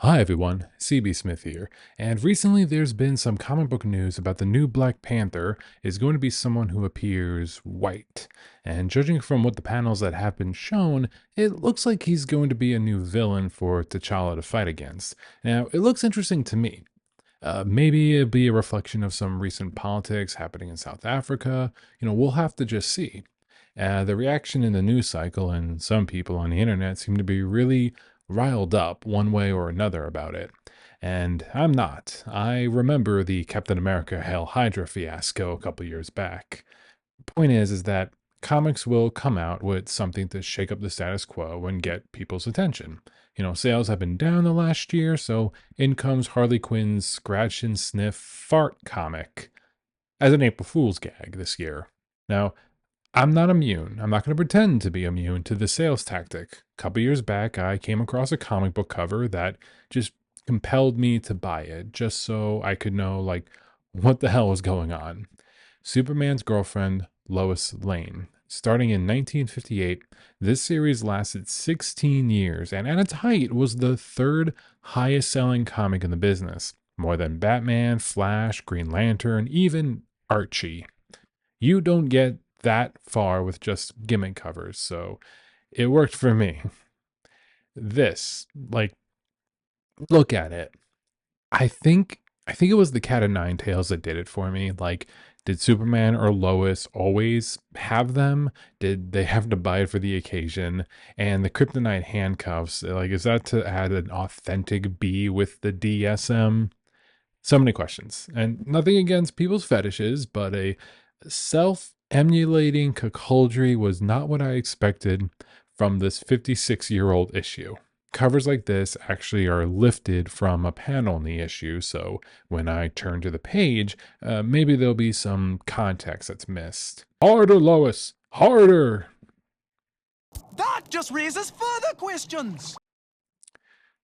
Hi everyone, CB Smith here, and recently there's been some comic book news about the new Black Panther is going to be someone who appears white. And judging from what the panels that have been shown, it looks like he's going to be a new villain for T'Challa to fight against. Now, it looks interesting to me. Maybe it'll be a reflection of some recent politics happening in South Africa. We'll have to just see. The reaction in the news cycle and some people on the internet seem to be really riled up one way or another about it. And I'm not. I remember the Captain America Hail Hydra fiasco a couple years back. Point is that comics will come out with something to shake up the status quo and get people's attention. Sales have been down the last year, so in comes Harley Quinn's Scratch and Sniff Fart comic as an April Fool's gag this year. Now, I'm not immune. I'm not going to pretend to be immune to the sales tactic. A couple years back, I came across a comic book cover that just compelled me to buy it just so I could know, what the hell was going on. Superman's girlfriend, Lois Lane. Starting in 1958, this series lasted 16 years and at its height was the third highest selling comic in the business, more than Batman, Flash, Green Lantern, even Archie. You don't get that far with just gimmick covers, so it worked for me. This, look at it. I think it was the Cat of Nine Tails that did it for me. Did Superman or Lois always have them? Did they have to buy it for the occasion? And the kryptonite handcuffs, is that to add an authentic B with the DSM? So many questions. And nothing against people's fetishes, but a self-emulating cuckoldry was not what I expected from this 56-year-old issue. Covers like this actually are lifted from a panel in the issue, so when I turn to the page, maybe there'll be some context that's missed. Harder, Lois! Harder! That just raises further questions.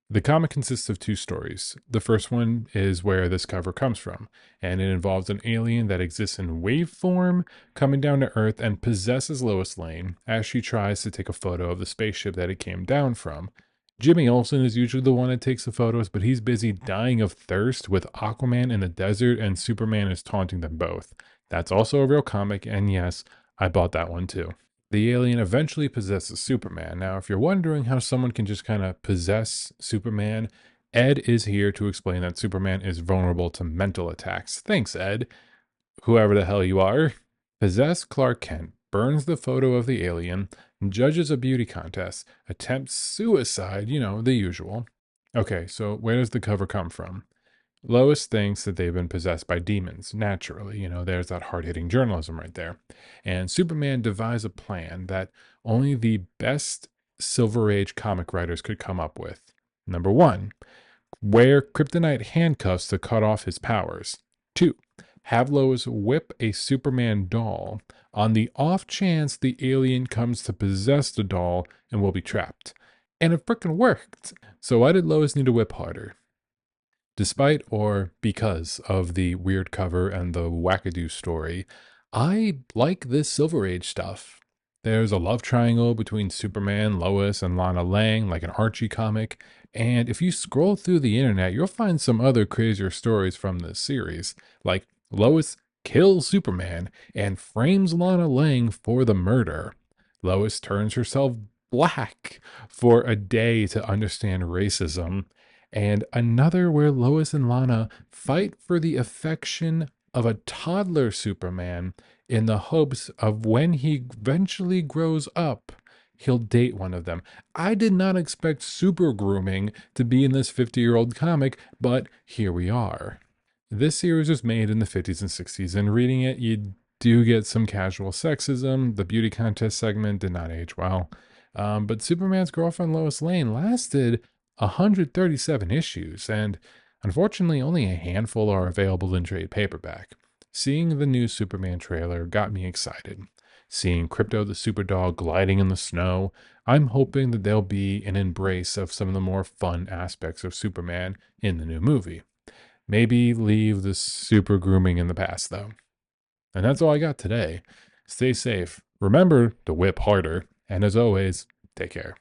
The comic consists of two stories. The first one is where this cover comes from, and it involves an alien that exists in wave form coming down to Earth and possesses Lois Lane as she tries to take a photo of the spaceship that it came down from. Jimmy Olsen is usually the one that takes the photos, but he's busy dying of thirst with Aquaman in the desert, and Superman is taunting them both. That's also a real comic, and yes, I bought that one too. The alien eventually possesses Superman. Now, if you're wondering how someone can just kind of possess Superman, Ed is here to explain that Superman is vulnerable to mental attacks. Thanks, Ed. Whoever the hell you are. Possessed Clark Kent burns the photo of the alien, judges a beauty contest, attempts suicide, the usual. Okay, so where does the cover come from? Lois thinks that they've been possessed by demons, naturally. There's that hard-hitting journalism right there. And Superman devised a plan that only the best Silver Age comic writers could come up with. Number one, wear kryptonite handcuffs to cut off his powers. Two, have Lois whip a Superman doll on the off chance the alien comes to possess the doll and will be trapped. And it frickin' worked. So why did Lois need to whip harder? Despite or because of the weird cover and the wackadoo story, I like this Silver Age stuff. There's a love triangle between Superman, Lois, and Lana Lang, like an Archie comic. And if you scroll through the internet, you'll find some other crazier stories from this series, like Lois kills Superman and frames Lana Lang for the murder. Lois turns herself black for a day to understand racism. And another where Lois and Lana fight for the affection of a toddler Superman in the hopes of when he eventually grows up, he'll date one of them. I did not expect super grooming to be in this 50-year-old comic, but here we are. This series was made in the 50s and 60s, and reading it, you do get some casual sexism. The beauty contest segment did not age well. But Superman's girlfriend Lois Lane lasted 137 issues, and unfortunately only a handful are available in trade paperback. Seeing the new Superman trailer got me excited. Seeing Crypto the Superdog gliding in the snow, I'm hoping that there'll be an embrace of some of the more fun aspects of Superman in the new movie. Maybe leave the super grooming in the past, though. And that's all I got today. Stay safe. Remember to whip harder. And as always, take care.